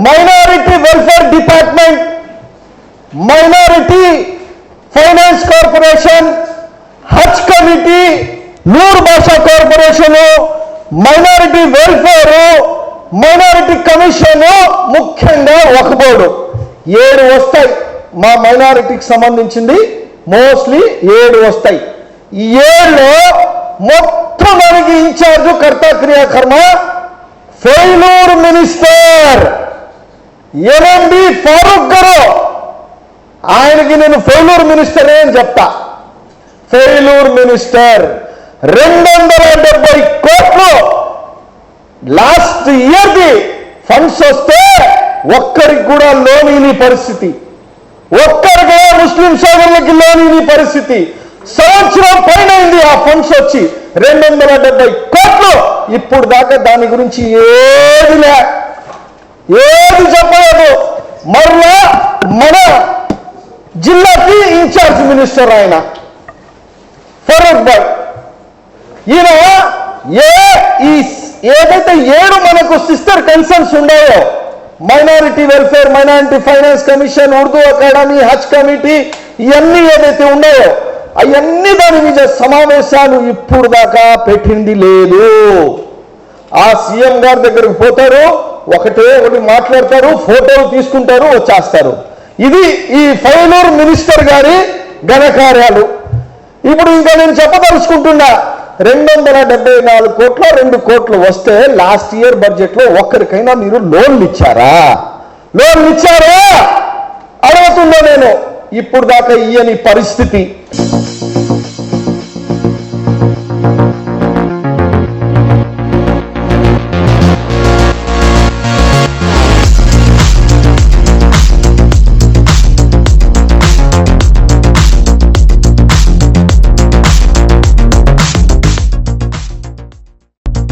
Minority welfare department, minority finance corporation, Haj committee, Noor Basha corporation, minority welfare, minority commission, ముఖ్యంగా Waqf board 7 వస్తాయి. మా మైనారిటీకి సంబంధించింది mostly 7 వస్తాయి. ఈ 7లో మొత్తం మనకి ఇన్ఛార్జ్ కర్తా క్రియాకర్మ failure minister MMD Farooq garu. ఆయనకి నేను ఫెయిలూర్ మినిస్టర్ అని చెప్తా. ఫెయిలూర్ మినిస్టర్ 270 కోట్లు లాస్ట్ ఇయర్కి ఫండ్స్ వస్తే ఒక్కరికి కూడా లోన్ ఇని పరిస్థితి, ఒక్కరికి ముస్లిం సోదరులకి లోన్ ఇని పరిస్థితి. సంవత్సరం పైన అయింది ఆ ఫండ్స్ వచ్చి 270 కోట్లు. ఇప్పుడు దాకా దాని గురించి ఏది చెప్పలేదు. మరలా మన జిల్లాకి ఇన్ఛార్జ్ మినిస్టర్ ఆయన ఫరూక్ భాయ్. ఈయన ఏదైతే 7 మనకు సిస్టర్ కన్సర్న్స్ ఉన్నాయో, minority welfare, minority finance commission, Urdu academy, Haj committee, ఇవన్నీ ఏదైతే ఉన్నాయో అవన్నీ దాని మీద సమావేశాలు ఇప్పుడు దాకా పెట్టింది లేదు. ఆ సీఎం గారి దగ్గరికి పోతారు, ఒకటి మాట్లాడతారు, ఫోటోలు తీసుకుంటారు, వచ్చేస్తారు. ఇది ఈ ఫెయిలూర్ మినిస్టర్ గారి ఘనకార్యాలు. ఇప్పుడు ఇంకా నేను చెప్పదలుచుకుంటున్నా, 274 కోట్ల 2 కోట్లు వస్తే లాస్ట్ ఇయర్ బడ్జెట్ లో ఒక్కరికైనా మీరు లోన్లు ఇచ్చారా? అడుగుతుందో నేను. ఇప్పుడు దాకా ఇయ్యని పరిస్థితి.